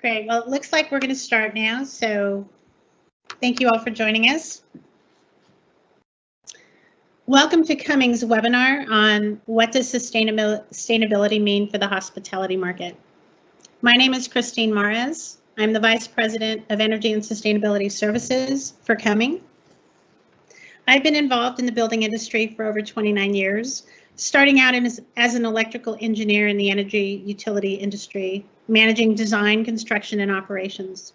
Great. Well, it looks like we're going to start now, so thank you all for joining us. Welcome to Cumming's webinar on what does sustainability mean for the hospitality market. My name is Christine Mares. I'm the Vice President of Energy and Sustainability Services for Cumming. I've been involved in the building industry for over 29 years, starting out as an electrical engineer in the energy utility industry, managing design, construction, and operations.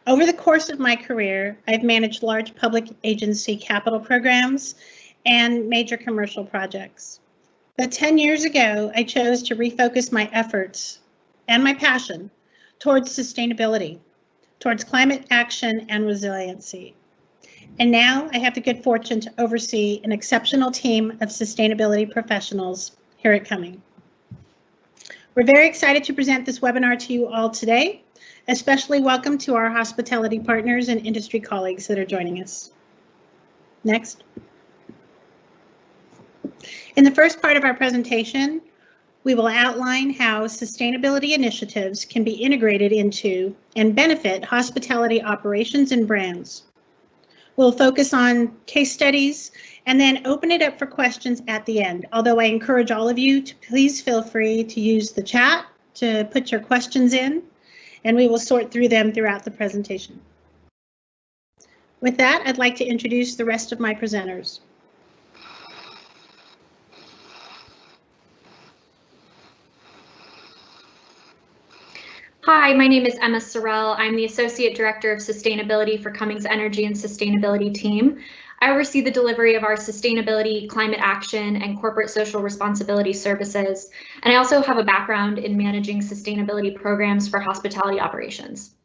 Over the course of my career, I've managed large public agency capital programs and major commercial projects. But 10 years ago, I chose to refocus my efforts and my passion towards sustainability, towards climate action and resiliency. And now I have the good fortune to oversee an exceptional team of sustainability professionals here at Cumming. We're very excited to present this webinar to you all today. Especially welcome to our hospitality partners and industry colleagues that are joining us. Next. In the first part of our presentation, we will outline how sustainability initiatives can be integrated into and benefit hospitality operations and brands. We'll focus on case studies and then open it up for questions at the end. Although I encourage all of you to please feel free to use the chat to put your questions in, and we will sort through them throughout the presentation. With that, I'd like to introduce the rest of my presenters. Hi, my name is Emma Sorrell. I'm the Associate Director of Sustainability for Cumming's Energy and Sustainability team. I oversee the delivery of our sustainability, climate action, and corporate social responsibility services. And I also have a background in managing sustainability programs for hospitality operations.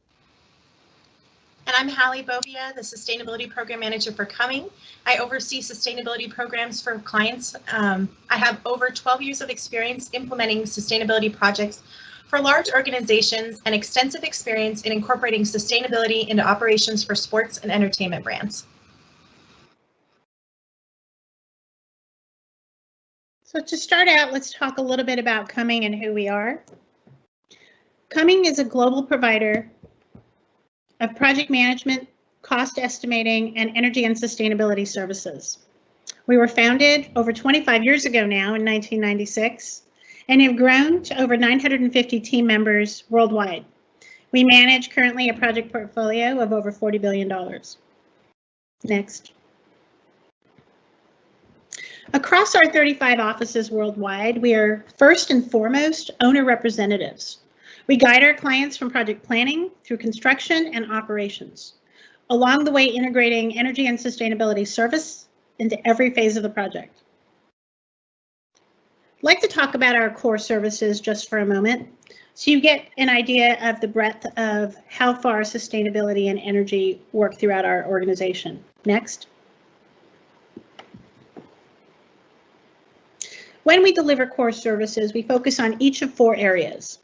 And I'm Hallie Bovia, the Sustainability Program Manager for Cumming. I oversee sustainability programs for clients. I have over 12 years of experience implementing sustainability projects for large organizations and extensive experience in incorporating sustainability into operations for sports and entertainment brands. So to start out, let's talk a little bit about Cumming and who we are. Cumming is a global provider of project management, cost estimating, and energy and sustainability services. We were founded over 25 years ago now in 1996 and have grown to over 950 team members worldwide. We manage currently a project portfolio of over $40 billion. Next. Across our 35 offices worldwide, we are first and foremost owner representatives. We guide our clients from project planning through construction and operations, along the way integrating energy and sustainability service into every phase of the project. I'd like to talk about our core services just for a moment, so you get an idea of the breadth of how far sustainability and energy work throughout our organization. Next. When we deliver core services, we focus on each of 4 areas.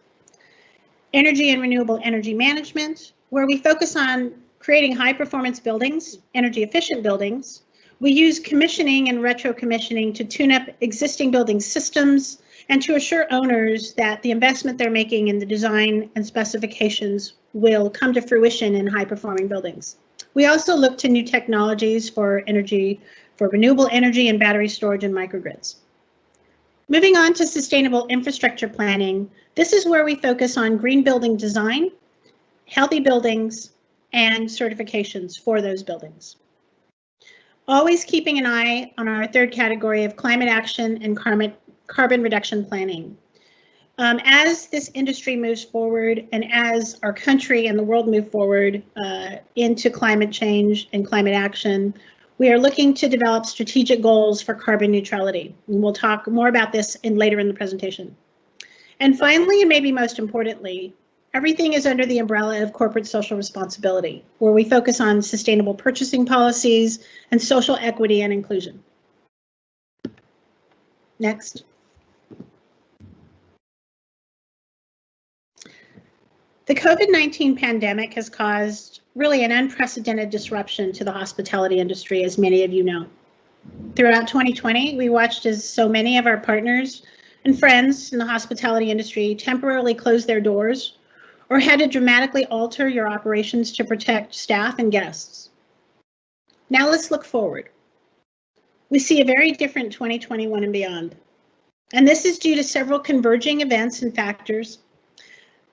Energy and renewable energy management, where we focus on creating high performance buildings, energy efficient buildings. We use commissioning and retro commissioning to tune up existing building systems and to assure owners that the investment they're making in the design and specifications will come to fruition in high performing buildings. We also look to new technologies for energy, for renewable energy and battery storage and microgrids. Moving on to sustainable infrastructure planning, this is where we focus on green building design, healthy buildings, and certifications for those buildings. Always keeping an eye on our third category of climate action and carbon reduction planning. As this industry moves forward and as our country and the world move forward into climate change and climate action, we are looking to develop strategic goals for carbon neutrality. And we'll talk more about this later in the presentation. And finally, and maybe most importantly, everything is under the umbrella of corporate social responsibility, where we focus on sustainable purchasing policies and social equity and inclusion. Next. The COVID-19 pandemic has caused really an unprecedented disruption to the hospitality industry, as many of you know. Throughout 2020, we watched as so many of our partners and friends in the hospitality industry temporarily close their doors or had to dramatically alter your operations to protect staff and guests. Now let's look forward. We see a very different 2021 and beyond. And this is due to several converging events and factors.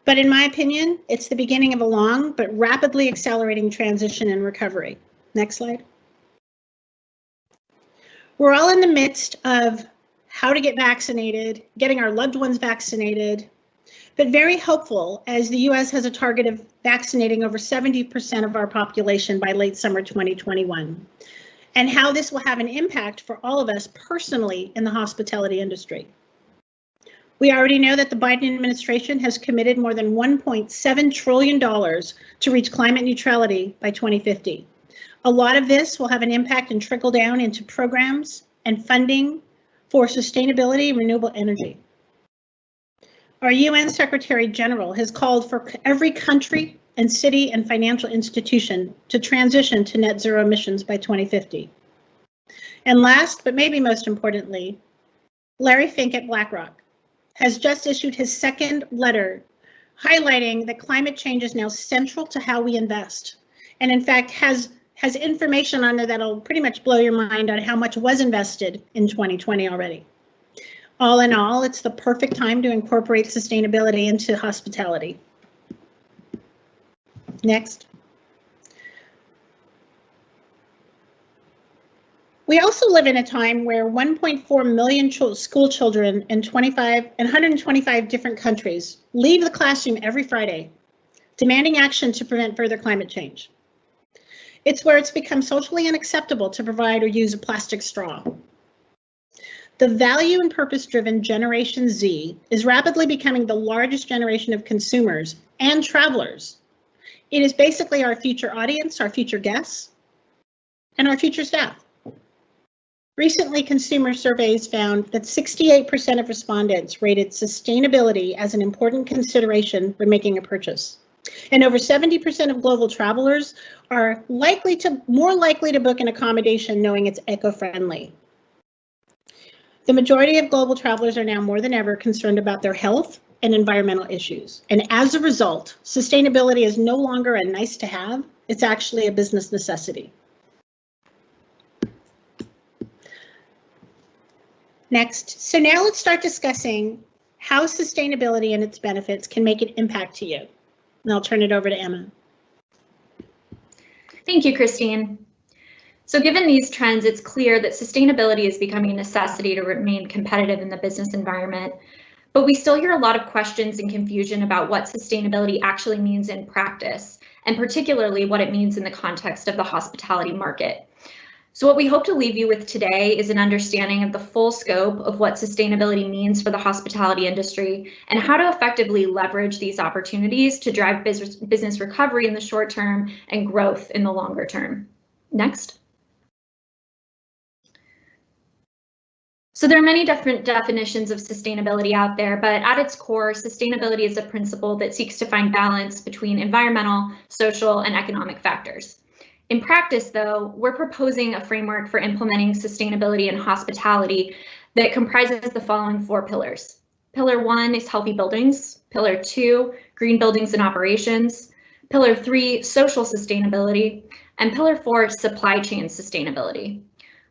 But in my opinion, it's the beginning of a long but rapidly accelerating transition and recovery. Next slide. We're all in the midst of how to get vaccinated, getting our loved ones vaccinated, but very hopeful as the US has a target of vaccinating over 70% of our population by late summer 2021, and how this will have an impact for all of us personally in the hospitality industry. We already know that the Biden administration has committed more than $1.7 trillion to reach climate neutrality by 2050. A lot of this will have an impact and trickle down into programs and funding for sustainability and renewable energy. Our UN Secretary General has called for every country and city and financial institution to transition to net zero emissions by 2050. And last, but maybe most importantly, Larry Fink at BlackRock has just issued his second letter highlighting that climate change is now central to how we invest. And in fact, has information on there that'll pretty much blow your mind on how much was invested in 2020 already. All in all, it's the perfect time to incorporate sustainability into hospitality. Next. We also live in a time where 1.4 million school children in 125 different countries leave the classroom every Friday, demanding action to prevent further climate change. It's where it's become socially unacceptable to provide or use a plastic straw. The value and purpose-driven Generation Z is rapidly becoming the largest generation of consumers and travelers. It is basically our future audience, our future guests, and our future staff. Recently, consumer surveys found that 68% of respondents rated sustainability as an important consideration when making a purchase. And over 70% of global travelers are more likely to book an accommodation knowing it's eco-friendly. The majority of global travelers are now more than ever concerned about their health and environmental issues. And as a result, sustainability is no longer a nice to have, it's actually a business necessity. Next, so now let's start discussing how sustainability and its benefits can make an impact to you. And I'll turn it over to Emma. Thank you, Christine. So given these trends, it's clear that sustainability is becoming a necessity to remain competitive in the business environment. But we still hear a lot of questions and confusion about what sustainability actually means in practice, and particularly what it means in the context of the hospitality market. So what we hope to leave you with today is an understanding of the full scope of what sustainability means for the hospitality industry and how to effectively leverage these opportunities to drive business recovery in the short term and growth in the longer term. Next. So there are many different definitions of sustainability out there, but at its core, sustainability is a principle that seeks to find balance between environmental, social, and economic factors. In practice, though, we're proposing a framework for implementing sustainability in hospitality that comprises the following 4 pillars. Pillar 1 is healthy buildings. Pillar 2, green buildings and operations. Pillar 3, social sustainability. And Pillar 4, supply chain sustainability.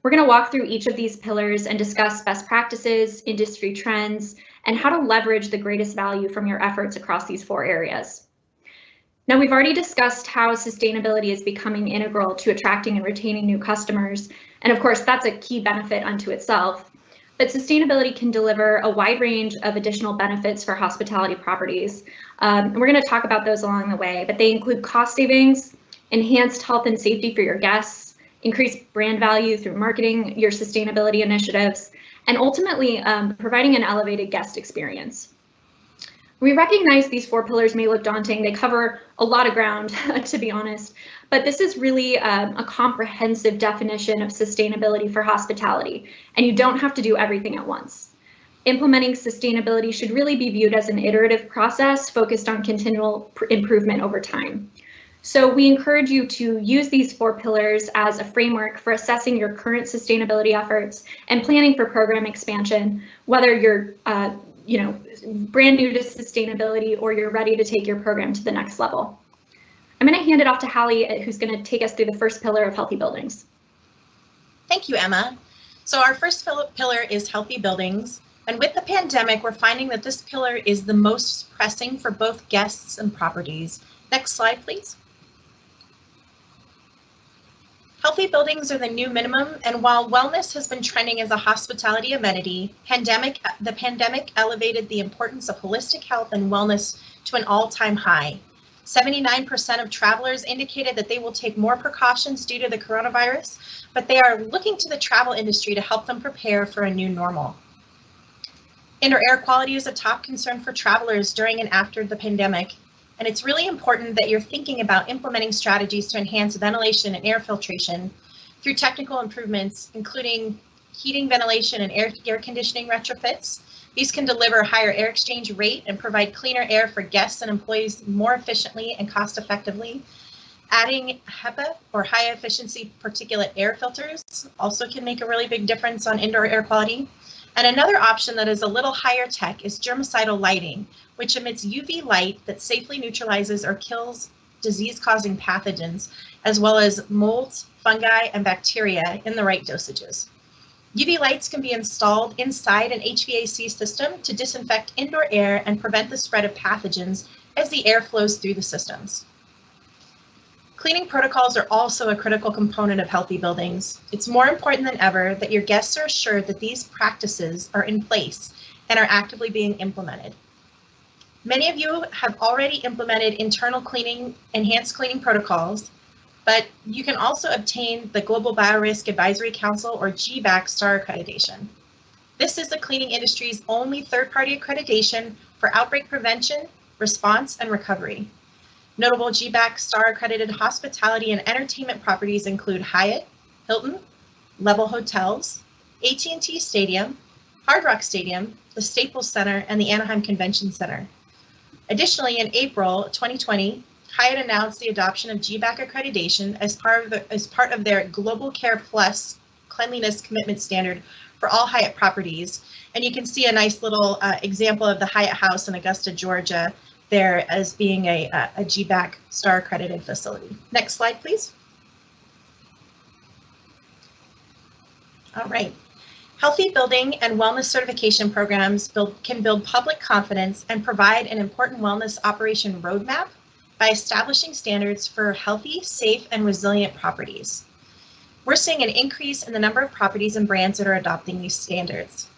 We're going to walk through each of these pillars and discuss best practices, industry trends, and how to leverage the greatest value from your efforts across these 4 areas. Now, we've already discussed how sustainability is becoming integral to attracting and retaining new customers. And of course, that's a key benefit unto itself. But sustainability can deliver a wide range of additional benefits for hospitality properties. And we're going to talk about those along the way, but they include cost savings, enhanced health and safety for your guests, increased brand value through marketing your sustainability initiatives, and ultimately providing an elevated guest experience. We recognize these 4 pillars may look daunting. They cover a lot of ground, to be honest, but this is really a comprehensive definition of sustainability for hospitality, and you don't have to do everything at once. Implementing sustainability should really be viewed as an iterative process focused on continual improvement over time. So we encourage you to use these 4 pillars as a framework for assessing your current sustainability efforts and planning for program expansion, whether you're brand new to sustainability, or you're ready to take your program to the next level. I'm going to hand it off to Hallie, who's going to take us through the first pillar of healthy buildings. Thank you, Emma. So our first pillar is healthy buildings. And with the pandemic, we're finding that this pillar is the most pressing for both guests and properties. Next slide, please. Healthy buildings are the new minimum, and while wellness has been trending as a hospitality amenity, the pandemic elevated the importance of holistic health and wellness to an all-time high. 79% of travelers indicated that they will take more precautions due to the coronavirus, but they are looking to the travel industry to help them prepare for a new normal. Indoor air quality is a top concern for travelers during and after the pandemic, and it's really important that you're thinking about implementing strategies to enhance ventilation and air filtration through technical improvements, including heating, ventilation, and air conditioning retrofits. These can deliver higher air exchange rate and provide cleaner air for guests and employees more efficiently and cost effectively. Adding HEPA, or high efficiency particulate air filters, also can make a really big difference on indoor air quality. And another option that is a little higher tech is germicidal lighting, which emits UV light that safely neutralizes or kills disease-causing pathogens, as well as molds, fungi, and bacteria in the right dosages. UV lights can be installed inside an HVAC system to disinfect indoor air and prevent the spread of pathogens as the air flows through the systems. Cleaning protocols are also a critical component of healthy buildings. It's more important than ever that your guests are assured that these practices are in place and are actively being implemented. Many of you have already implemented internal cleaning, enhanced cleaning protocols, but you can also obtain the Global Biorisk Advisory Council, or GBAC Star Accreditation. This is the cleaning industry's only third-party accreditation for outbreak prevention, response, and recovery. Notable GBAC Star accredited hospitality and entertainment properties include Hyatt, Hilton, Level Hotels, AT&T Stadium, Hard Rock Stadium, the Staples Center, and the Anaheim Convention Center. Additionally, in April 2020, Hyatt announced the adoption of GBAC accreditation as part of their Global Care Plus cleanliness commitment standard for all Hyatt properties. And you can see a nice little example of the Hyatt House in Augusta, Georgia, there as being a GBAC Star accredited facility. Next slide, please. All right. Healthy building and wellness certification programs can build public confidence and provide an important wellness operation roadmap by establishing standards for healthy, safe, and resilient properties. We're seeing an increase in the number of properties and brands that are adopting these standards.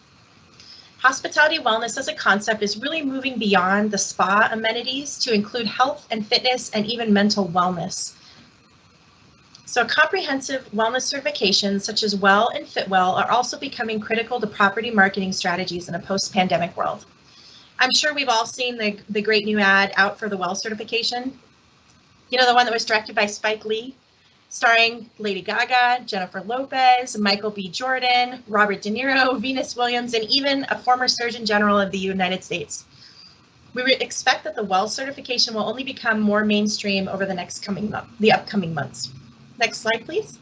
Hospitality wellness as a concept is really moving beyond the spa amenities to include health and fitness and even mental wellness. So comprehensive wellness certifications such as WELL and FitWell are also becoming critical to property marketing strategies in a post-pandemic world. I'm sure we've all seen the great new ad out for the WELL certification. You know, the one that was directed by Spike Lee, starring Lady Gaga, Jennifer Lopez, Michael B. Jordan, Robert De Niro, Venus Williams, and even a former Surgeon General of the United States. We would expect that the WELL certification will only become more mainstream over the upcoming months. Next slide, please.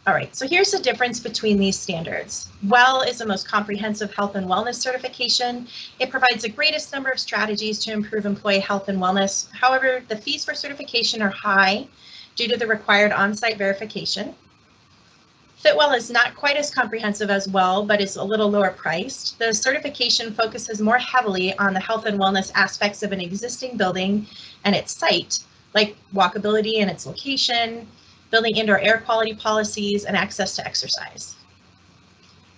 All right, so here's the difference between these standards. WELL is the most comprehensive health and wellness certification. It provides the greatest number of strategies to improve employee health and wellness. However, the fees for certification are high due to the required on-site verification. FitWell is not quite as comprehensive as WELL, but is a little lower priced. The certification focuses more heavily on the health and wellness aspects of an existing building and its site, like walkability and its location, building indoor air quality policies, and access to exercise.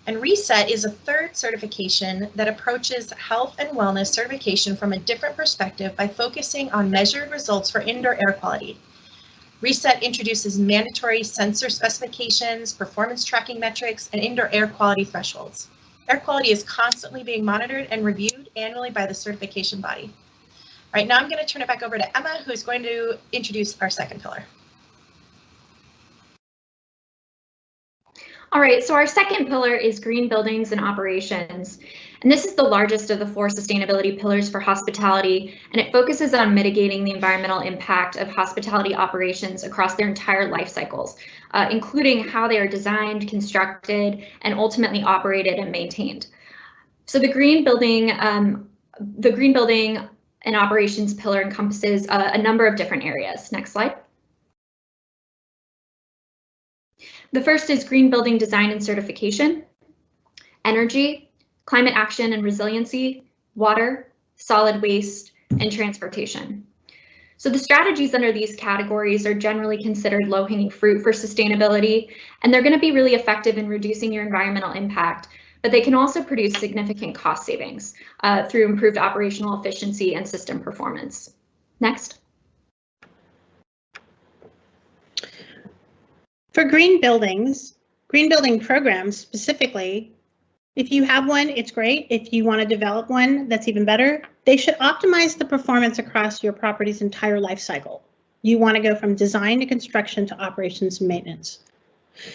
And RESET is a third certification that approaches health and wellness certification from a different perspective by focusing on measured results for indoor air quality. RESET introduces mandatory sensor specifications, performance tracking metrics, and indoor air quality thresholds. Air quality is constantly being monitored and reviewed annually by the certification body. All right, now I'm going to turn it back over to Emma, who's going to introduce our second pillar. All right, so our second pillar is green buildings and operations. And this is the largest of the 4 sustainability pillars for hospitality, and it focuses on mitigating the environmental impact of hospitality operations across their entire life cycles, including how they are designed, constructed, and ultimately operated and maintained. So the green building and operations pillar encompasses a number of different areas. Next slide. The first is green building design and certification, energy, climate action and resiliency, water, solid waste, and transportation. So the strategies under these categories are generally considered low-hanging fruit for sustainability, and they're going to be really effective in reducing your environmental impact, but they can also produce significant cost savings through improved operational efficiency and system performance. Next. For green building programs specifically, if you have one, it's great. If you want to develop one, that's even better. They should optimize the performance across your property's entire life cycle. You want to go from design to construction to operations and maintenance.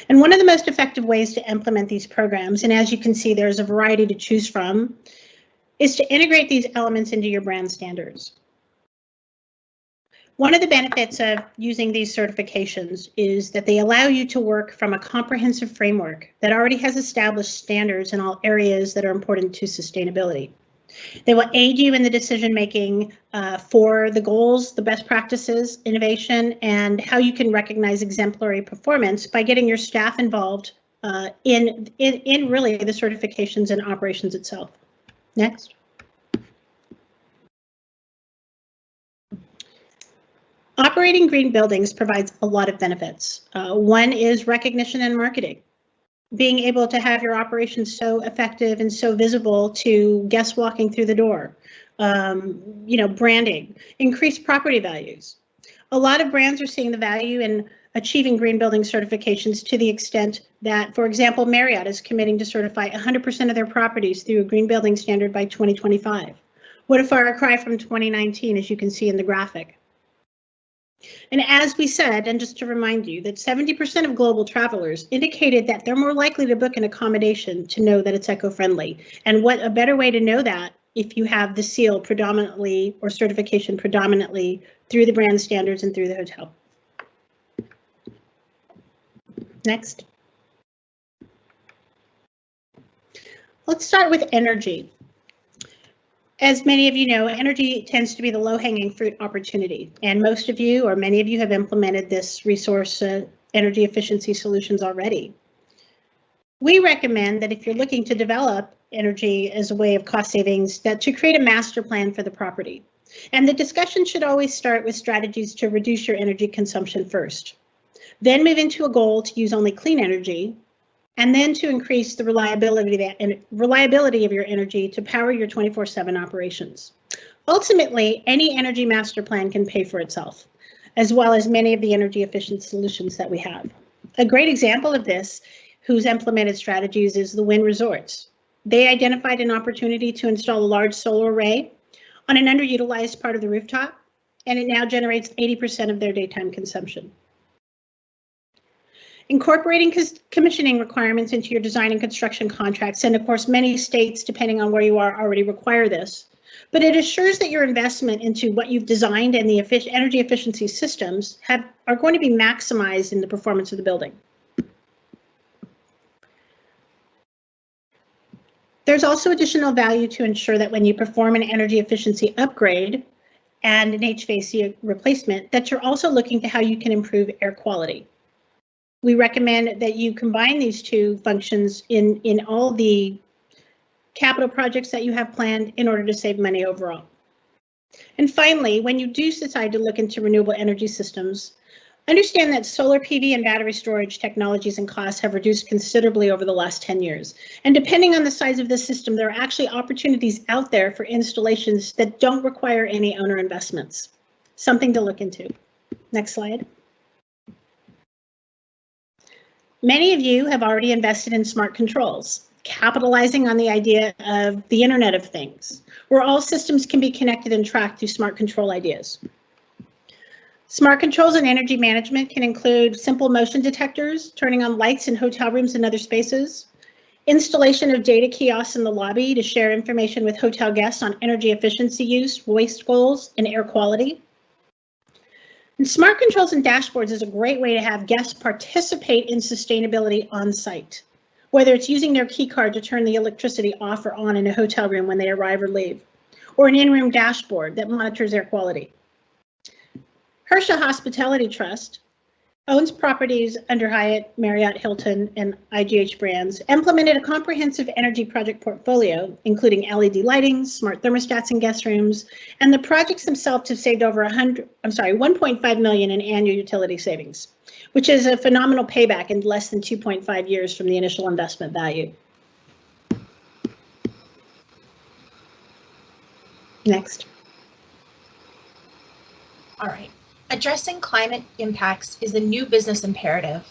And one of the most effective ways to implement these programs, and as you can see, there's a variety to choose from, is to integrate these elements into your brand standards. One of the benefits of using these certifications is that they allow you to work from a comprehensive framework that already has established standards in all areas that are important to sustainability. They will aid you in the decision making for the goals, the best practices, innovation, and how you can recognize exemplary performance by getting your staff involved in really the certifications and operations itself. Next. Operating green buildings provides a lot of benefits. One is recognition and marketing. Being able to have your operations so effective and so visible to guests walking through the door. Branding, increased property values. A lot of brands are seeing the value in achieving green building certifications to the extent that, for example, Marriott is committing to certify 100% of their properties through a green building standard by 2025. What a far cry from 2019, as you can see in the graphic. And as we said, and just to remind you, that 70% of global travelers indicated that they're more likely to book an accommodation to know that it's eco-friendly. And what a better way to know that if you have the seal predominantly or certification predominantly through the brand standards and through the hotel. Next. Let's start with energy. As many of you know, energy tends to be the low-hanging fruit opportunity, and most of you or many of you have implemented this resource energy efficiency solutions already. We recommend that if you're looking to develop energy as a way of cost savings, that to create a master plan for the property. And the discussion should always start with strategies to reduce your energy consumption first, then move into a goal to use only clean energy, and then to increase the reliability of your energy to power your 24/7 operations. Ultimately, any energy master plan can pay for itself, as well as many of the energy efficient solutions that we have. A great example of this, who's implemented strategies, is the Wynn Resorts. They identified an opportunity to install a large solar array on an underutilized part of the rooftop, and it now generates 80% of their daytime consumption. Incorporating commissioning requirements into your design and construction contracts, and of course many states, depending on where you are, already require this, but it assures that your investment into what you've designed and the energy efficiency systems are going to be maximized in the performance of the building. There's also additional value to ensure that when you perform an energy efficiency upgrade and an HVAC replacement, that you're also looking to how you can improve air quality. We recommend that you combine these two functions in all the capital projects that you have planned in order to save money overall. And finally, when you do decide to look into renewable energy systems, understand that solar PV and battery storage technologies and costs have reduced considerably over the last 10 years. And depending on the size of the system, there are actually opportunities out there for installations that don't require any owner investments. Something to look into. Next slide. Many of you have already invested in smart controls, capitalizing on the idea of the Internet of Things, where all systems can be connected and tracked through smart control ideas. Smart controls and energy management can include simple motion detectors, turning on lights in hotel rooms and other spaces, installation of data kiosks in the lobby to share information with hotel guests on energy efficiency use, waste goals, and air quality. And smart controls and dashboards is a great way to have guests participate in sustainability on site, whether it's using their key card to turn the electricity off or on in a hotel room when they arrive or leave, or an in-room dashboard that monitors air quality. Hersha Hospitality Trust owns properties under Hyatt, Marriott, Hilton, and IGH brands, implemented a comprehensive energy project portfolio, including LED lighting, smart thermostats in guest rooms, and the projects themselves have saved over 1.5 million in annual utility savings, which is a phenomenal payback in less than 2.5 years from the initial investment value. Next. All right. Addressing climate impacts is a new business imperative.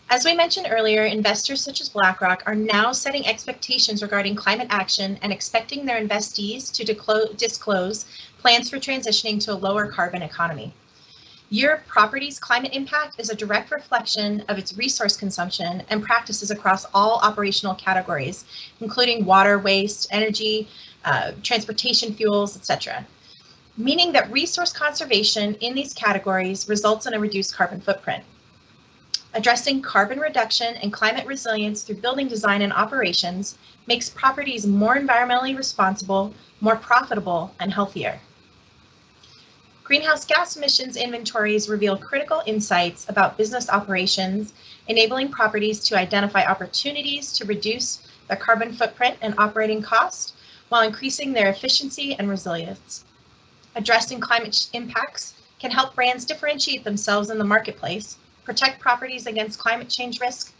As we mentioned earlier, investors such as BlackRock are now setting expectations regarding climate action and expecting their investees to disclose plans for transitioning to a lower carbon economy. Your property's climate impact is a direct reflection of its resource consumption and practices across all operational categories, including water, waste, energy, transportation fuels, etc. Meaning that resource conservation in these categories results in a reduced carbon footprint. Addressing carbon reduction and climate resilience through building design and operations makes properties more environmentally responsible, more profitable, and healthier. Greenhouse gas emissions inventories reveal critical insights about business operations, enabling properties to identify opportunities to reduce their carbon footprint and operating costs while increasing their efficiency and resilience. Addressing climate impacts can help brands differentiate themselves in the marketplace, protect properties against climate change risk,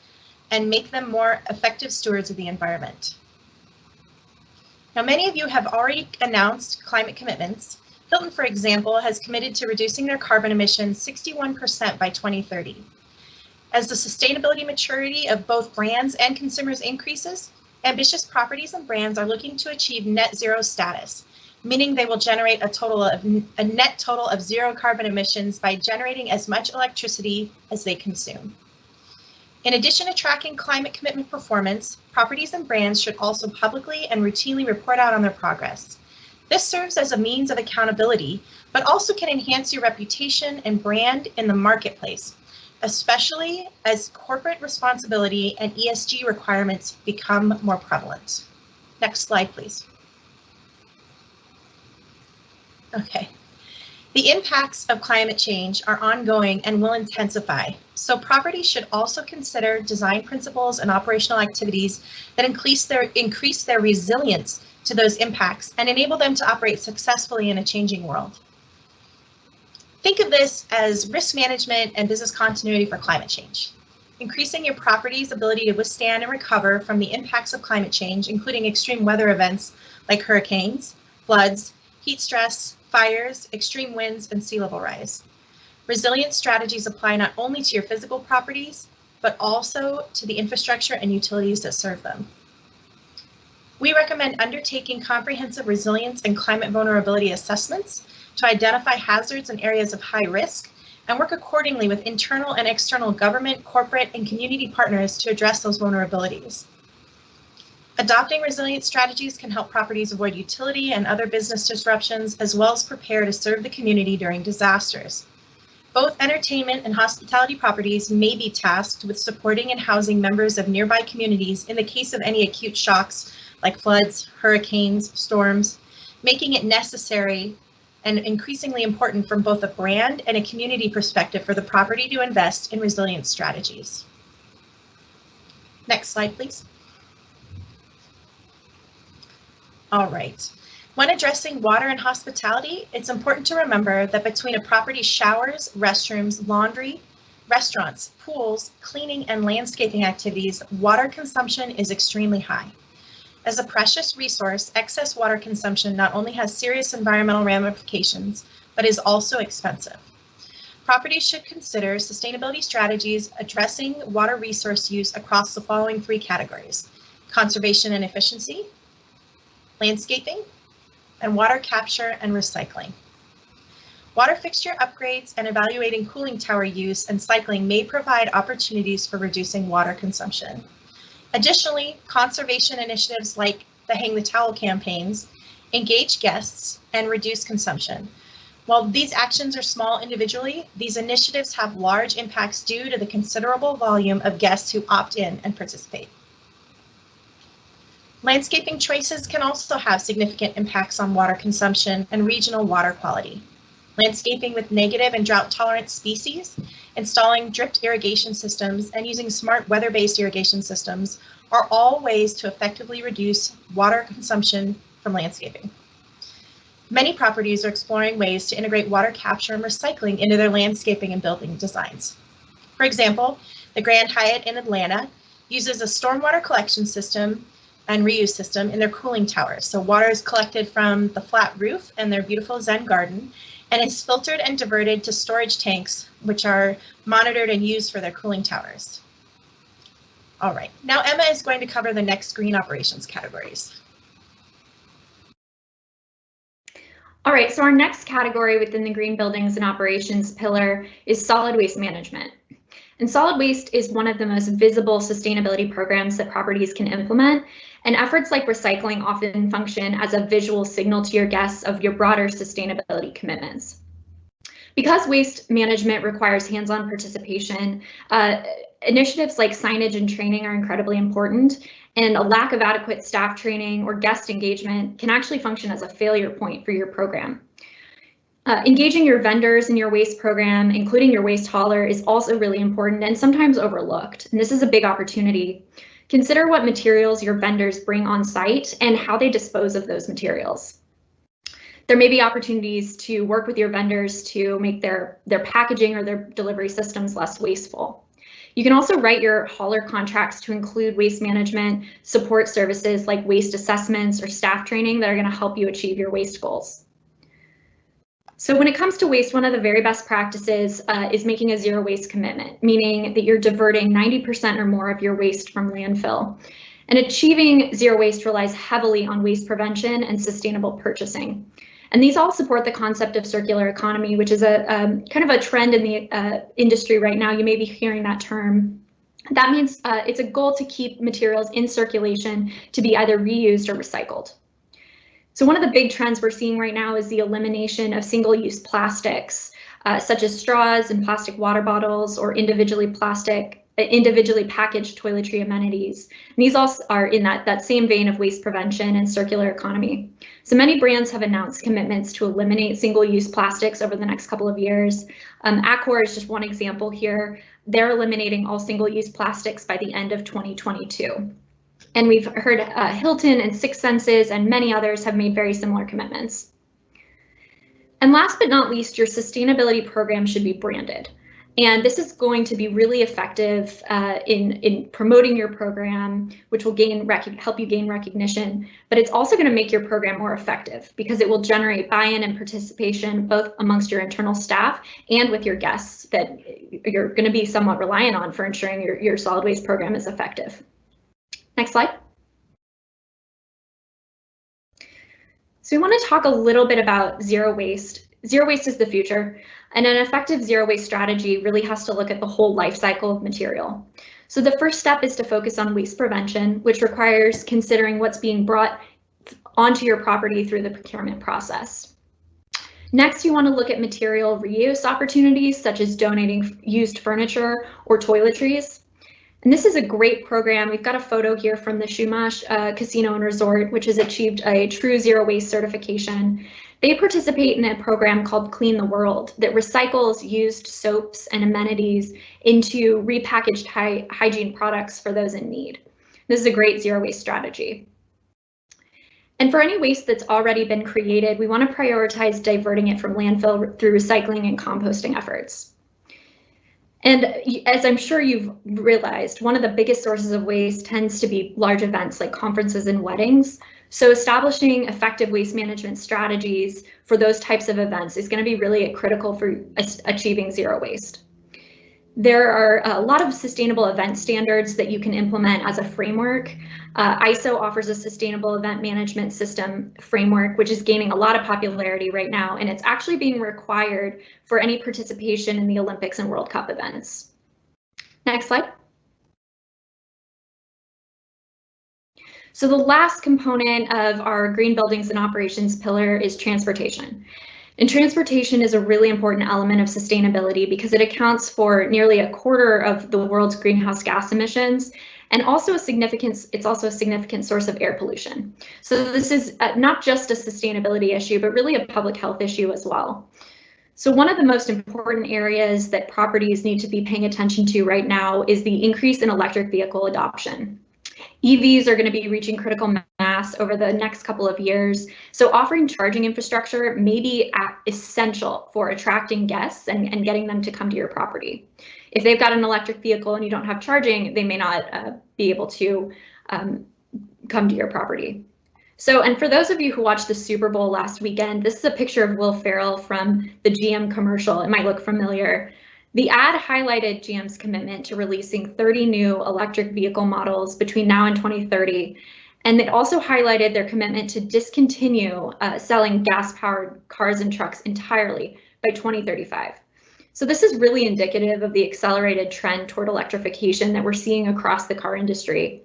and make them more effective stewards of the environment. Now, many of you have already announced climate commitments. Hilton, for example, has committed to reducing their carbon emissions 61% by 2030. As the sustainability maturity of both brands and consumers increases, ambitious properties and brands are looking to achieve net zero status, meaning they will generate a net total of zero carbon emissions by generating as much electricity as they consume. In addition to tracking climate commitment performance, properties and brands should also publicly and routinely report out on their progress. This serves as a means of accountability, but also can enhance your reputation and brand in the marketplace, especially as corporate responsibility and ESG requirements become more prevalent. Next slide, please. Okay. The impacts of climate change are ongoing and will intensify, so properties should also consider design principles and operational activities that increase their resilience to those impacts and enable them to operate successfully in a changing world. Think of this as risk management and business continuity for climate change. Increasing your property's ability to withstand and recover from the impacts of climate change, including extreme weather events like hurricanes, floods, heat stress, fires, extreme winds, and sea level rise. Resilience strategies apply not only to your physical properties, but also to the infrastructure and utilities that serve them. We recommend undertaking comprehensive resilience and climate vulnerability assessments to identify hazards and areas of high risk and work accordingly with internal and external government, corporate, and community partners to address those vulnerabilities. Adopting resilient strategies can help properties avoid utility and other business disruptions, as well as prepare to serve the community during disasters. Both entertainment and hospitality properties may be tasked with supporting and housing members of nearby communities in the case of any acute shocks like floods, hurricanes, storms, making it necessary and increasingly important from both a brand and a community perspective for the property to invest in resilient strategies. Next slide, please. All right. When addressing water and hospitality, it's important to remember that between a property's showers, restrooms, laundry, restaurants, pools, cleaning, and landscaping activities, water consumption is extremely high. As a precious resource, excess water consumption not only has serious environmental ramifications, but is also expensive. Properties should consider sustainability strategies addressing water resource use across the following three categories: conservation and efficiency, landscaping, and water capture and recycling. Water fixture upgrades and evaluating cooling tower use and cycling may provide opportunities for reducing water consumption. Additionally, conservation initiatives like the Hang the Towel campaigns engage guests and reduce consumption. While these actions are small individually, these initiatives have large impacts due to the considerable volume of guests who opt in and participate. Landscaping choices can also have significant impacts on water consumption and regional water quality. Landscaping with negative and drought-tolerant species, installing drip irrigation systems, and using smart weather-based irrigation systems are all ways to effectively reduce water consumption from landscaping. Many properties are exploring ways to integrate water capture and recycling into their landscaping and building designs. For example, the Grand Hyatt in Atlanta uses a stormwater collection system and reuse system in their cooling towers. So water is collected from the flat roof and their beautiful Zen garden and is filtered and diverted to storage tanks, which are monitored and used for their cooling towers. All right, now Emma is going to cover the next green operations categories. All right, so our next category within the green buildings and operations pillar is solid waste management. And solid waste is one of the most visible sustainability programs that properties can implement, and efforts like recycling often function as a visual signal to your guests of your broader sustainability commitments. Because waste management requires hands-on participation, initiatives like signage and training are incredibly important, and a lack of adequate staff training or guest engagement can actually function as a failure point for your program. Engaging your vendors in your waste program, including your waste hauler, is also really important and sometimes overlooked. And this is a big opportunity. Consider what materials your vendors bring on site and how they dispose of those materials. There may be opportunities to work with your vendors to make their packaging or their delivery systems less wasteful. You can also write your hauler contracts to include waste management support services like waste assessments or staff training that are going to help you achieve your waste goals. So when it comes to waste, one of the very best practices is making a zero waste commitment, meaning that you're diverting 90% or more of your waste from landfill. And achieving zero waste relies heavily on waste prevention and sustainable purchasing. And these all support the concept of circular economy, which is a kind of a trend in the industry right now. You may be hearing that term. That means it's a goal to keep materials in circulation to be either reused or recycled. So one of the big trends we're seeing right now is the elimination of single-use plastics, such as straws and plastic water bottles or individually packaged toiletry amenities. And these all are in that same vein of waste prevention and circular economy. So many brands have announced commitments to eliminate single-use plastics over the next couple of years. Accor is just one example here. They're eliminating all single-use plastics by the end of 2022. And we've heard Hilton and Six Senses and many others have made very similar commitments. And last but not least, your sustainability program should be branded. And this is going to be really effective in promoting your program, which will help you gain recognition, but it's also going to make your program more effective because it will generate buy-in and participation both amongst your internal staff and with your guests that you're going to be somewhat reliant on for ensuring your solid waste program is effective. Next slide. So we want to talk a little bit about zero waste. Zero waste is the future, and an effective zero waste strategy really has to look at the whole life cycle of material. So the first step is to focus on waste prevention, which requires considering what's being brought onto your property through the procurement process. Next, you want to look at material reuse opportunities, such as donating used furniture or toiletries. And this is a great program. We've got a photo here from the Chumash Casino and Resort, which has achieved a true zero waste certification. They participate in a program called Clean the World that recycles used soaps and amenities into repackaged hygiene products for those in need. This is a great zero waste strategy. And for any waste that's already been created, we want to prioritize diverting it from landfill through recycling and composting efforts. And as I'm sure you've realized, one of the biggest sources of waste tends to be large events like conferences and weddings. So establishing effective waste management strategies for those types of events is going to be really critical for achieving zero waste. There are a lot of sustainable event standards that you can implement as a framework. ISO offers a sustainable event management system framework, which is gaining a lot of popularity right now, and it's actually being required for any participation in the Olympics and World Cup events. Next slide. So the last component of our green buildings and operations pillar is transportation. And transportation is a really important element of sustainability because it accounts for nearly a quarter of the world's greenhouse gas emissions, and also it's also a significant source of air pollution. So this is not just a sustainability issue, but really a public health issue as well. So one of the most important areas that properties need to be paying attention to right now is the increase in electric vehicle adoption. EVs are going to be reaching critical mass over the next couple of years, so offering charging infrastructure may be essential for attracting guests and getting them to come to your property. If they've got an electric vehicle and you don't have charging, they may not be able to come to your property. So, and for those of you who watched the Super Bowl last weekend, this is a picture of Will Ferrell from the GM commercial. It might look familiar. The ad highlighted GM's commitment to releasing 30 new electric vehicle models between now and 2030. And it also highlighted their commitment to discontinue selling gas-powered cars and trucks entirely by 2035. So this is really indicative of the accelerated trend toward electrification that we're seeing across the car industry.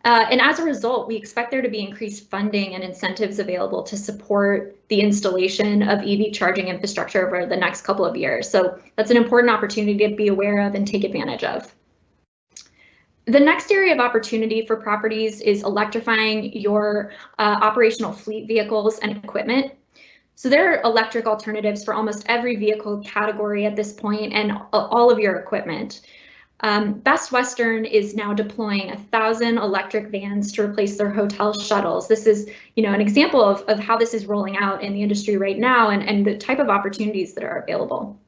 And as a result, we expect there to be increased funding and incentives available to support the installation of EV charging infrastructure over the next couple of years. So that's an important opportunity to be aware of and take advantage of. The next area of opportunity for properties is electrifying your operational fleet vehicles and equipment. So there are electric alternatives for almost every vehicle category at this point and all of your equipment. Best Western is now deploying 1,000 electric vans to replace their hotel shuttles. This is, an example of how this is rolling out in the industry right now and the type of opportunities that are available.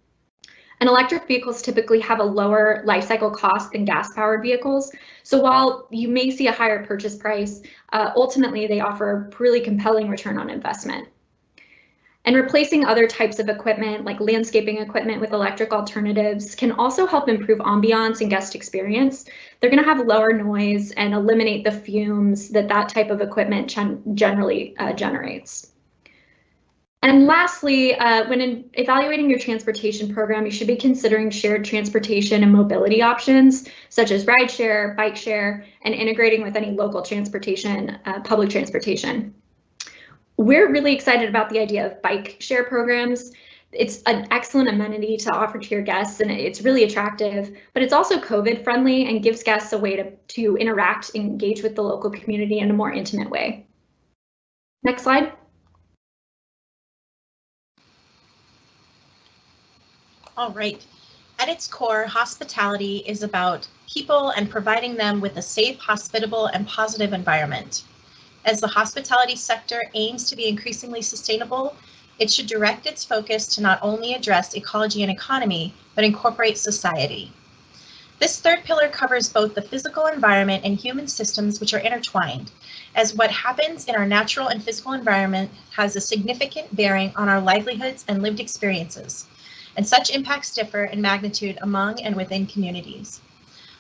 And electric vehicles typically have a lower life cycle cost than gas-powered vehicles. So while you may see a higher purchase price, ultimately they offer a really compelling return on investment. And replacing other types of equipment like landscaping equipment with electric alternatives can also help improve ambiance and guest experience. They're going to have lower noise and eliminate the fumes that type of equipment generally generates. And lastly, when evaluating your transportation program, you should be considering shared transportation and mobility options such as rideshare, bike share, and integrating with any local transportation, public transportation. We're really excited about the idea of bike share programs. It's an excellent amenity to offer to your guests, and it's really attractive, but it's also COVID friendly and gives guests a way to interact, engage with the local community in a more intimate way. Next slide. All right. At its core, hospitality is about people and providing them with a safe, hospitable, and positive environment. As the hospitality sector aims to be increasingly sustainable, it should direct its focus to not only address ecology and economy, but incorporate society. This third pillar covers both the physical environment and human systems which are intertwined, as what happens in our natural and physical environment has a significant bearing on our livelihoods and lived experiences, and such impacts differ in magnitude among and within communities.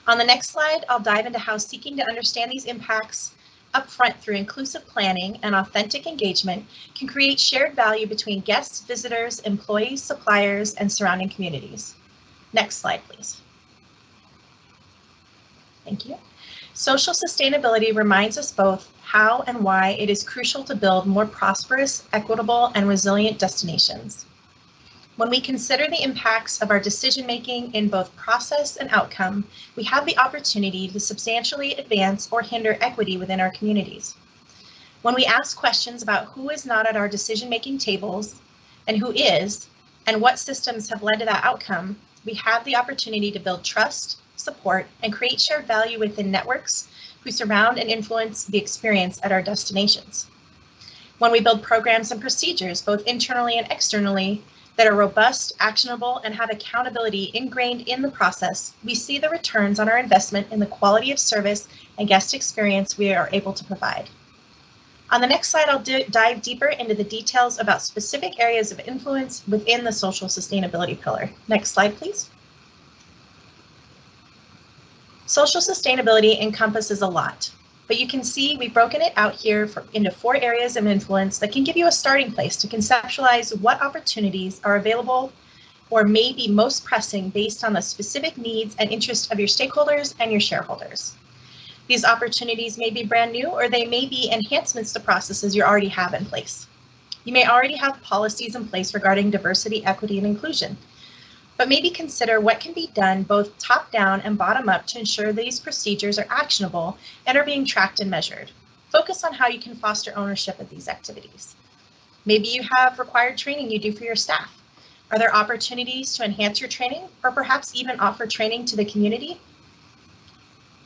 On the next slide, I'll dive into how seeking to understand these impacts upfront through inclusive planning and authentic engagement can create shared value between guests, visitors, employees, suppliers, and surrounding communities. Next slide, please. Thank you. Social sustainability reminds us both how and why it is crucial to build more prosperous, equitable, and resilient destinations. When we consider the impacts of our decision-making in both process and outcome, we have the opportunity to substantially advance or hinder equity within our communities. When we ask questions about who is not at our decision-making tables and who is, and what systems have led to that outcome, we have the opportunity to build trust, support, and create shared value within networks who surround and influence the experience at our destinations. When we build programs and procedures, both internally and externally, that are robust, actionable, and have accountability ingrained in the process, we see the returns on our investment in the quality of service and guest experience we are able to provide. On the next slide, I'll dive deeper into the details about specific areas of influence within the social sustainability pillar. Next slide, please. Social sustainability encompasses a lot, but you can see we've broken it out here into 4 areas of influence that can give you a starting place to conceptualize what opportunities are available or may be most pressing based on the specific needs and interests of your stakeholders and your shareholders. These opportunities may be brand new, or they may be enhancements to processes you already have in place. You may already have policies in place regarding diversity, equity, and inclusion, but maybe consider what can be done both top down and bottom up to ensure these procedures are actionable and are being tracked and measured. Focus on how you can foster ownership of these activities. Maybe you have required training you do for your staff. Are there opportunities to enhance your training, or perhaps even offer training to the community?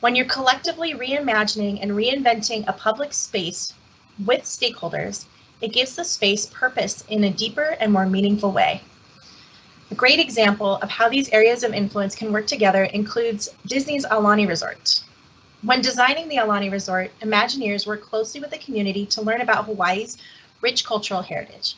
When you're collectively reimagining and reinventing a public space with stakeholders, it gives the space purpose in a deeper and more meaningful way. A great example of how these areas of influence can work together includes Disney's Aulani Resort. When designing the Aulani Resort, Imagineers worked closely with the community to learn about Hawaii's rich cultural heritage.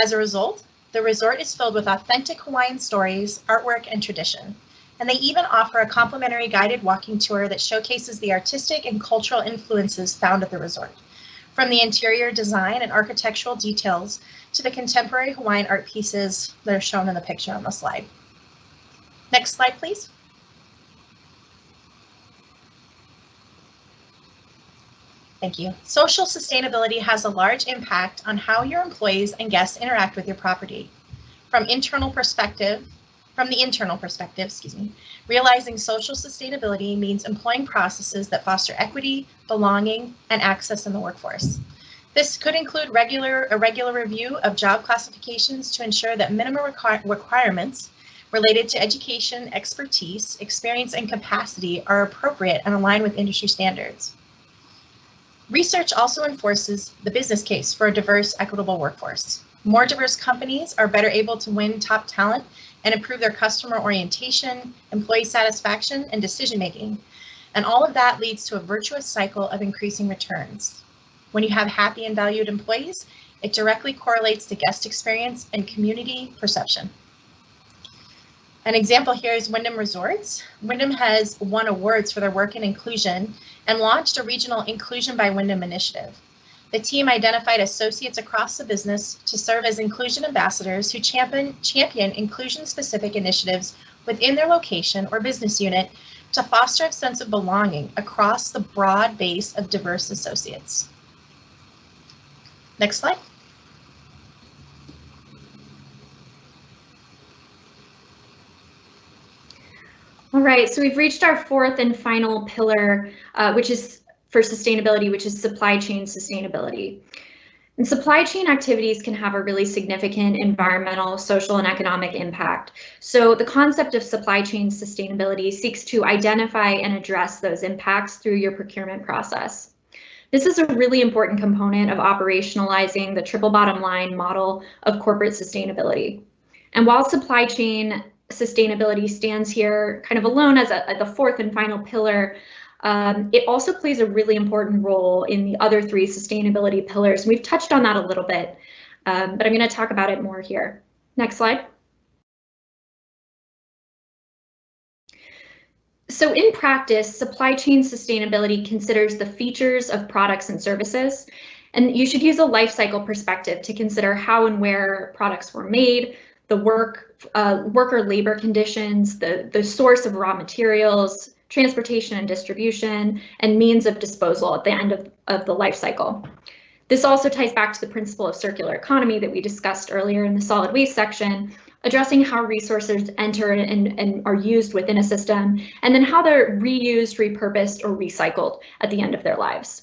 As a result, the resort is filled with authentic Hawaiian stories, artwork, and tradition. And they even offer a complimentary guided walking tour that showcases the artistic and cultural influences found at the resort, from the interior design and architectural details to the contemporary Hawaiian art pieces that are shown in the picture on the slide. Next slide, please. Thank you. Social sustainability has a large impact on how your employees and guests interact with your property. From the internal perspective, realizing social sustainability means employing processes that foster equity, belonging, and access in the workforce. This could include a regular review of job classifications to ensure that minimum requirements related to education, expertise, experience, and capacity are appropriate and aligned with industry standards. Research also enforces the business case for a diverse, equitable workforce. More diverse companies are better able to win top talent and improve their customer orientation, employee satisfaction, and decision-making. And all of that leads to a virtuous cycle of increasing returns. When you have happy and valued employees, it directly correlates to guest experience and community perception. An example here is Wyndham Resorts. Wyndham has won awards for their work in inclusion and launched a regional Inclusion by Wyndham initiative. The team identified associates across the business to serve as inclusion ambassadors who champion inclusion-specific initiatives within their location or business unit to foster a sense of belonging across the broad base of diverse associates. Next slide. All right, so we've reached our 4th and final pillar, which is for sustainability, which is supply chain sustainability. And supply chain activities can have a really significant environmental, social, and economic impact. So the concept of supply chain sustainability seeks to identify and address those impacts through your procurement process. This is a really important component of operationalizing the triple bottom line model of corporate sustainability. And while supply chain sustainability stands here kind of alone as the 4th and final pillar, it also plays a really important role in the other 3 sustainability pillars. We've touched on that a little bit, but I'm going to talk about it more here. Next slide. So in practice, supply chain sustainability considers the features of products and services, and you should use a life cycle perspective to consider how and where products were made, the worker labor conditions, the source of raw materials, transportation and distribution, and means of disposal at the end of the life cycle. This also ties back to the principle of circular economy that we discussed earlier in the solid waste section, addressing how resources enter and are used within a system, and then how they're reused, repurposed, or recycled at the end of their lives.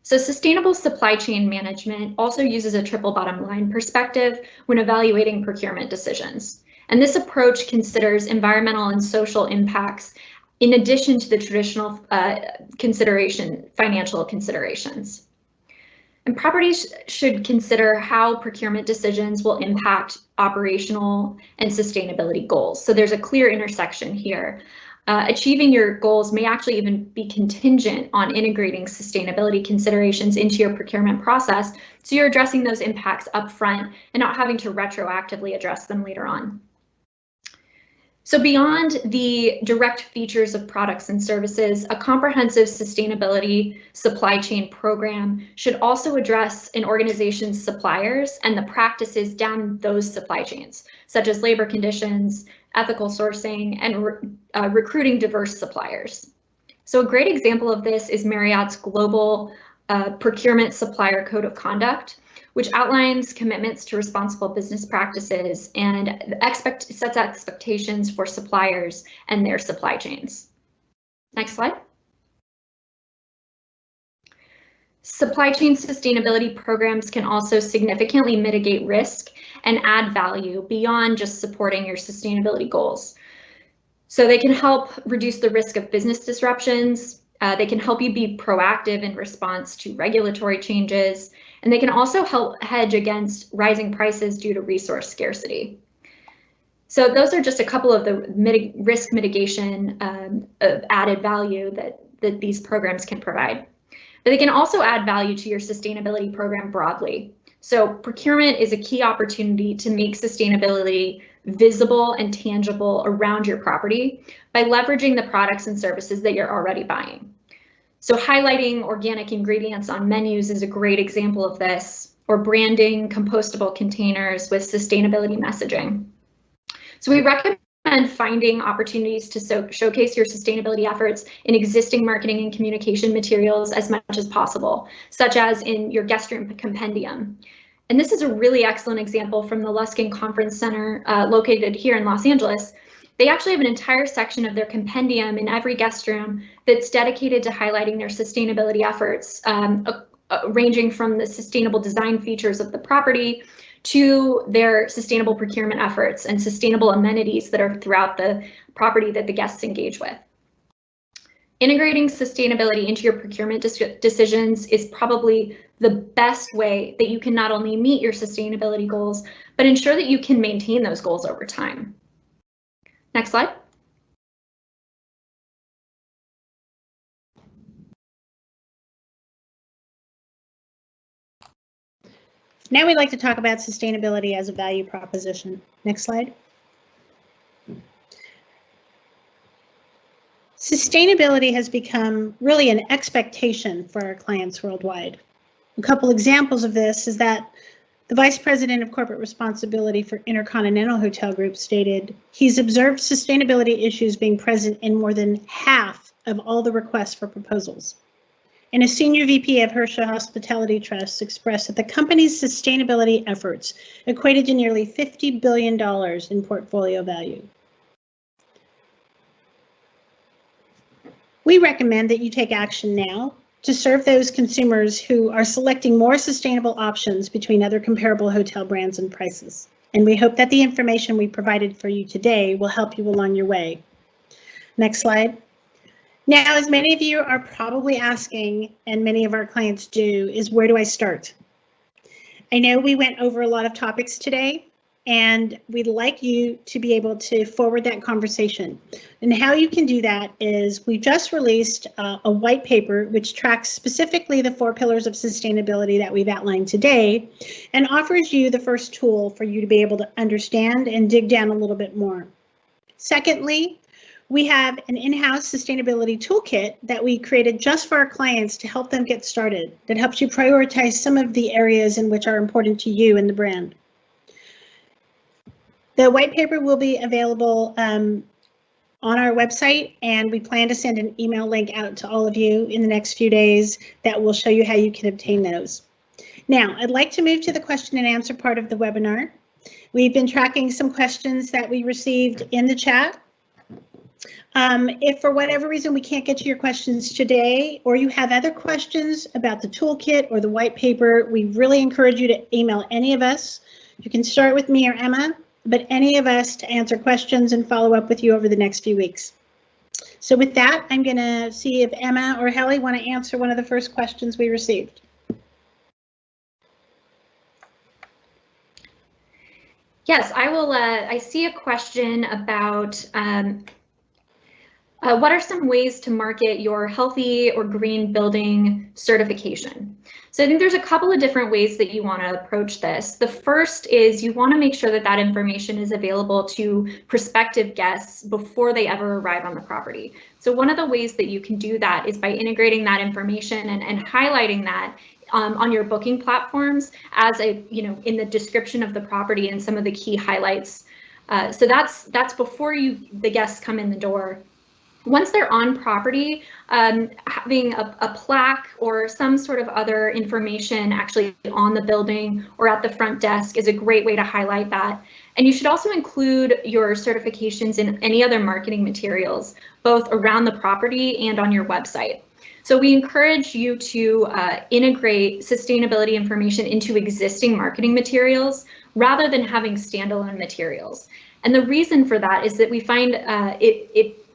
So sustainable supply chain management also uses a triple bottom line perspective when evaluating procurement decisions. And this approach considers environmental and social impacts in addition to the traditional financial considerations. And properties should consider how procurement decisions will impact operational and sustainability goals. So there's a clear intersection here. Achieving your goals may actually even be contingent on integrating sustainability considerations into your procurement process, so you're addressing those impacts up front and not having to retroactively address them later on. So beyond the direct features of products and services, a comprehensive sustainability supply chain program should also address an organization's suppliers and the practices down those supply chains, such as labor conditions, ethical sourcing, and recruiting diverse suppliers. So a great example of this is Marriott's Global Procurement Supplier Code of Conduct, which outlines commitments to responsible business practices and sets expectations for suppliers and their supply chains. Next slide. Supply chain sustainability programs can also significantly mitigate risk and add value beyond just supporting your sustainability goals. So they can help reduce the risk of business disruptions. They can help you be proactive in response to regulatory changes, and they can also help hedge against rising prices due to resource scarcity. So those are just a couple of the risk mitigation of added value that these programs can provide. But they can also add value to your sustainability program broadly. So procurement is a key opportunity to make sustainability visible and tangible around your property by leveraging the products and services that you're already buying. So highlighting organic ingredients on menus is a great example of this, or branding compostable containers with sustainability messaging. So we recommend finding opportunities to showcase your sustainability efforts in existing marketing and communication materials as much as possible, such as in your guest room compendium. And this is a really excellent example from the Luskin Conference Center located here in Los Angeles. They actually have an entire section of their compendium in every guest room that's dedicated to highlighting their sustainability efforts, ranging from the sustainable design features of the property to their sustainable procurement efforts and sustainable amenities that are throughout the property that the guests engage with. Integrating sustainability into your procurement decisions is probably the best way that you can not only meet your sustainability goals, but ensure that you can maintain those goals over time. Next slide. Now we'd like to talk about sustainability as a value proposition. Next slide. Sustainability has become really an expectation for our clients worldwide. A couple examples of this is that the Vice President of Corporate Responsibility for Intercontinental Hotel Group stated he's observed sustainability issues being present in more than half of all the requests for proposals. And a senior VP of Hersha Hospitality Trust expressed that the company's sustainability efforts equated to nearly $50 billion in portfolio value. We recommend that you take action now to serve those consumers who are selecting more sustainable options between other comparable hotel brands and prices. And we hope that the information we provided for you today will help you along your way. Next slide. Now, as many of you are probably asking, and many of our clients do, is where do I start? I know we went over a lot of topics today, and we'd like you to be able to forward that conversation. And how you can do that is we just released a white paper which tracks specifically the 4 pillars of sustainability that we've outlined today and offers you the first tool for you to be able to understand and dig down a little bit more. Secondly, we have an in-house sustainability toolkit that we created just for our clients to help them get started, that helps you prioritize some of the areas in which are important to you and the brand. The white paper will be available on our website, and we plan to send an email link out to all of you in the next few days that will show you how you can obtain those. Now, I'd like to move to the question and answer part of the webinar. We've been tracking some questions that we received in the chat. If for whatever reason we can't get to your questions today, or you have other questions about the toolkit or the white paper, we really encourage you to email any of us. You can start with me or Emma, but any of us to answer questions and follow up with you over the next few weeks. So with that, I'm going to see if Emma or Hallie want to answer one of the first questions we received. Yes, I will. I see a question about What are some ways to market your healthy or green building certification? So I think there's a couple of different ways that you want to approach this. The first is you want to make sure that that information is available to prospective guests before they ever arrive on the property. So one of the ways that you can do that is by integrating that information and highlighting that on your booking platforms as in the description of the property and some of the key highlights. So that's before the guests come in the door. Once they're on property, having a plaque or some sort of other information actually on the building or at the front desk is a great way to highlight that. And you should also include your certifications in any other marketing materials, both around the property and on your website. So we encourage you to integrate sustainability information into existing marketing materials rather than having standalone materials. And the reason for that is that we find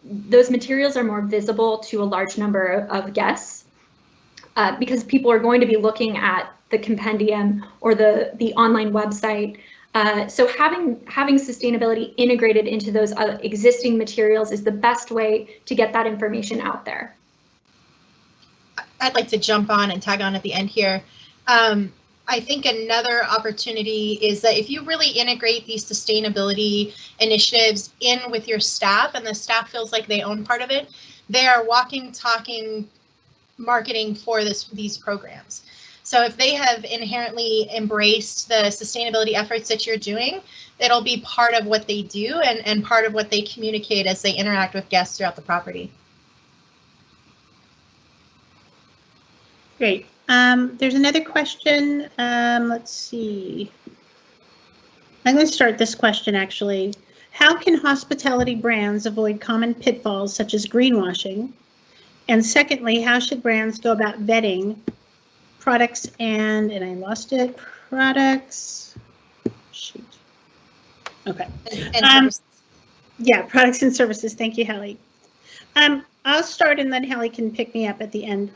those materials are more visible to a large number of guests because people are going to be looking at the compendium or the online website. So having sustainability integrated into those existing materials is the best way to get that information out there. I'd like to jump on and tag on at the end here. I think another opportunity is that if you really integrate these sustainability initiatives in with your staff and the staff feels like they own part of it, they are walking, talking, marketing for these programs. So if they have inherently embraced the sustainability efforts that you're doing, it'll be part of what they do and part of what they communicate as they interact with guests throughout the property. Great. There's another question. Let's see. I'm going to start this question actually. How can hospitality brands avoid common pitfalls such as greenwashing? And secondly, how should brands go about vetting products and I lost it, products, shoot. Okay. And services. Yeah, products and services. Thank you, Hallie. I'll start and then Hallie can pick me up at the end.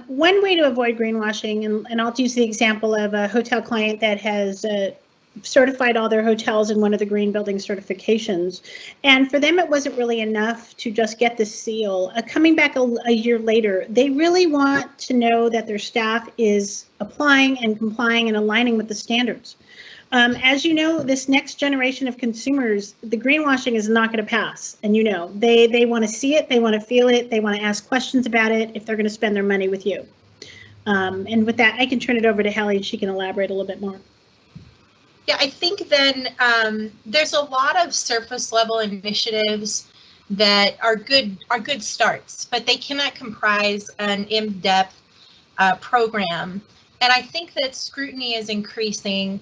One way to avoid greenwashing, and I'll use the example of a hotel client that has certified all their hotels in one of the green building certifications. And for them, it wasn't really enough to just get the seal. Coming back a year later, they really want to know that their staff is applying and complying and aligning with the standards. As you know, this next generation of consumers, the greenwashing is not going to pass. And you know, they want to see it, they want to feel it, they want to ask questions about it if they're going to spend their money with you. And with that, I can turn it over to Hallie and she can elaborate a little bit more. Yeah, I think then there's a lot of surface level initiatives that are good starts, but they cannot comprise an in-depth program. And I think that scrutiny is increasing.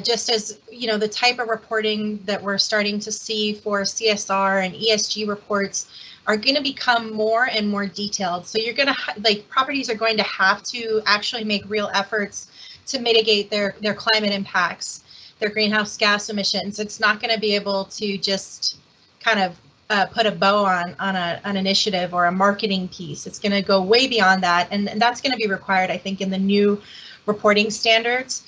Just as, you know, the type of reporting that we're starting to see for CSR and ESG reports are going to become more and more detailed. So you're going to, properties are going to have to actually make real efforts to mitigate their climate impacts, their greenhouse gas emissions. It's not going to be able to just kind of put a bow on an initiative or a marketing piece. It's going to go way beyond that. And that's going to be required, I think, in the new reporting standards.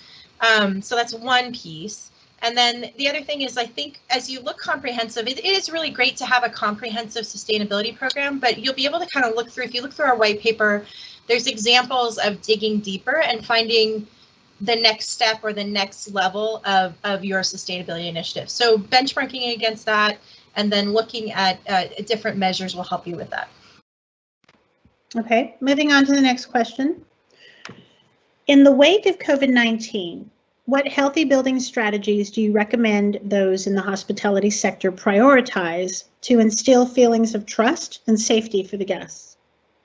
So that's one piece. And then the other thing is, I think as you look comprehensive, it is really great to have a comprehensive sustainability program, but you'll be able to kind of look through, if you look through our white paper, there's examples of digging deeper and finding the next step or the next level of your sustainability initiative. So benchmarking against that and then looking at different measures will help you with that. Okay, moving on to the next question. In the wake of COVID-19, what healthy building strategies do you recommend those in the hospitality sector prioritize to instill feelings of trust and safety for the guests?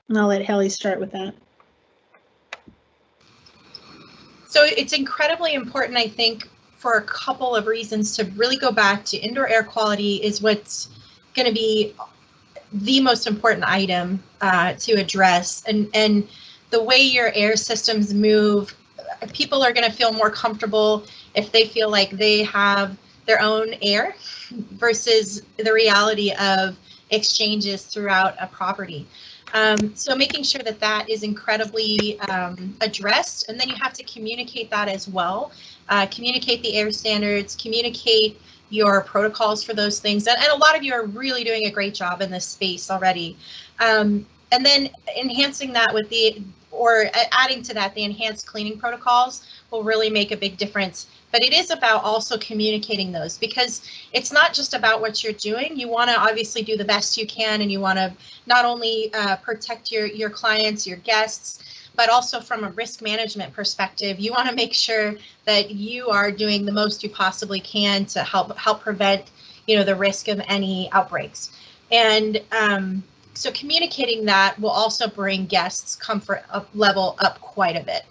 And I'll let Hallie start with that. So it's incredibly important, I think, for a couple of reasons to really go back to indoor air quality is what's going to be the most important item to address. And the way your air systems move, people are going to feel more comfortable if they feel like they have their own air versus the reality of exchanges throughout a property. So making sure that that is incredibly addressed, and then you have to communicate that as well. Communicate the air standards, communicate your protocols for those things. And a lot of you are really doing a great job in this space already. And then enhancing that with adding to that, the enhanced cleaning protocols will really make a big difference. But it is about also communicating those, because it's not just about what you're doing. You want to obviously do the best you can, and you want to not only protect your clients, your guests, but also from a risk management perspective, you want to make sure that you are doing the most you possibly can to help prevent, the risk of any outbreaks. And so communicating that will also bring guests' comfort level up quite a bit.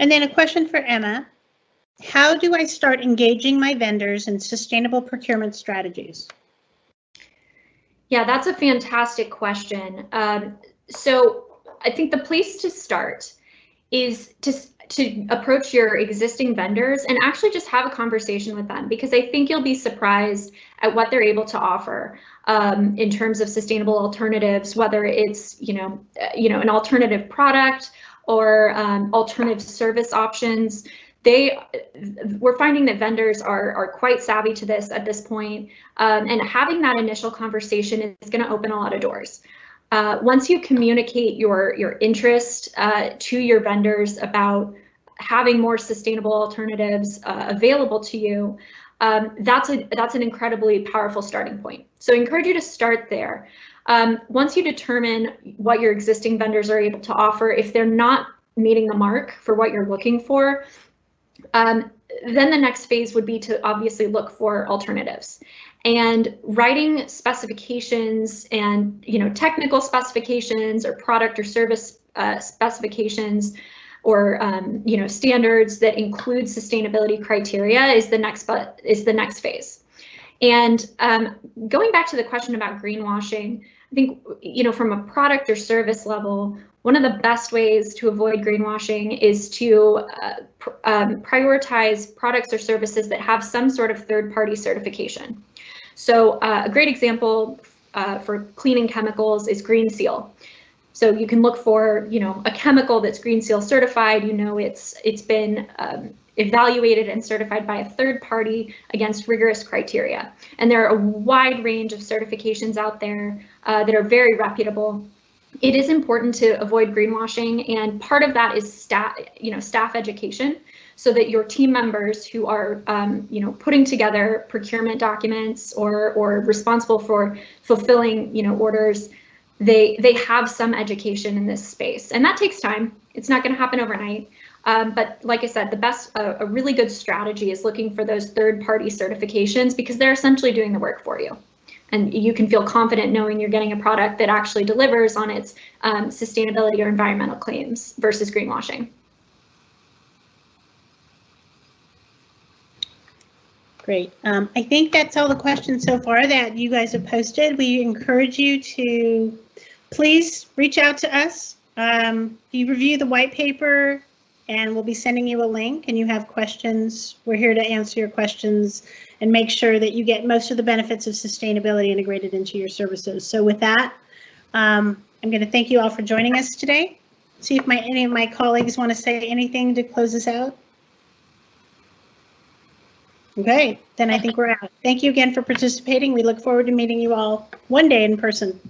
And then a question for Emma. How do I start engaging my vendors in sustainable procurement strategies? Yeah, that's a fantastic question. So I think the place to start is to approach your existing vendors and actually just have a conversation with them, because I think you'll be surprised at what they're able to offer in terms of sustainable alternatives, whether it's an alternative product or alternative service options. We're finding that vendors are quite savvy to this at this point, and having that initial conversation is going to open a lot of doors. Once you communicate your interest to your vendors about having more sustainable alternatives available to you, that's an incredibly powerful starting point. So I encourage you to start there. Once you determine what your existing vendors are able to offer, if they're not meeting the mark for what you're looking for, then the next phase would be to obviously look for alternatives. And writing specifications and technical specifications or product or service specifications or standards that include sustainability criteria is the next phase. And going back to the question about greenwashing, I think from a product or service level, one of the best ways to avoid greenwashing is to prioritize products or services that have some sort of third-party certification. So a great example for cleaning chemicals is Green Seal. So you can look for, a chemical that's Green Seal certified. It's been evaluated and certified by a third party against rigorous criteria. And there are a wide range of certifications out there that are very reputable. It is important to avoid greenwashing, and part of that is staff education, so that your team members who are putting together procurement documents or responsible for fulfilling orders, they have some education in this space, and that takes time. It's not going to happen overnight. But like I said, a really good strategy is looking for those third-party certifications, because they're essentially doing the work for you. And you can feel confident knowing you're getting a product that actually delivers on its sustainability or environmental claims versus greenwashing. Great. I think that's all the questions so far that you guys have posted. We encourage you to please reach out to us. You review the white paper, and we'll be sending you a link, and you have questions. We're here to answer your questions and make sure that you get most of the benefits of sustainability integrated into your services. So with that, I'm going to thank you all for joining us today. See if any of my colleagues want to say anything to close us out. Okay, then I think we're out. Thank you again for participating. We look forward to meeting you all one day in person.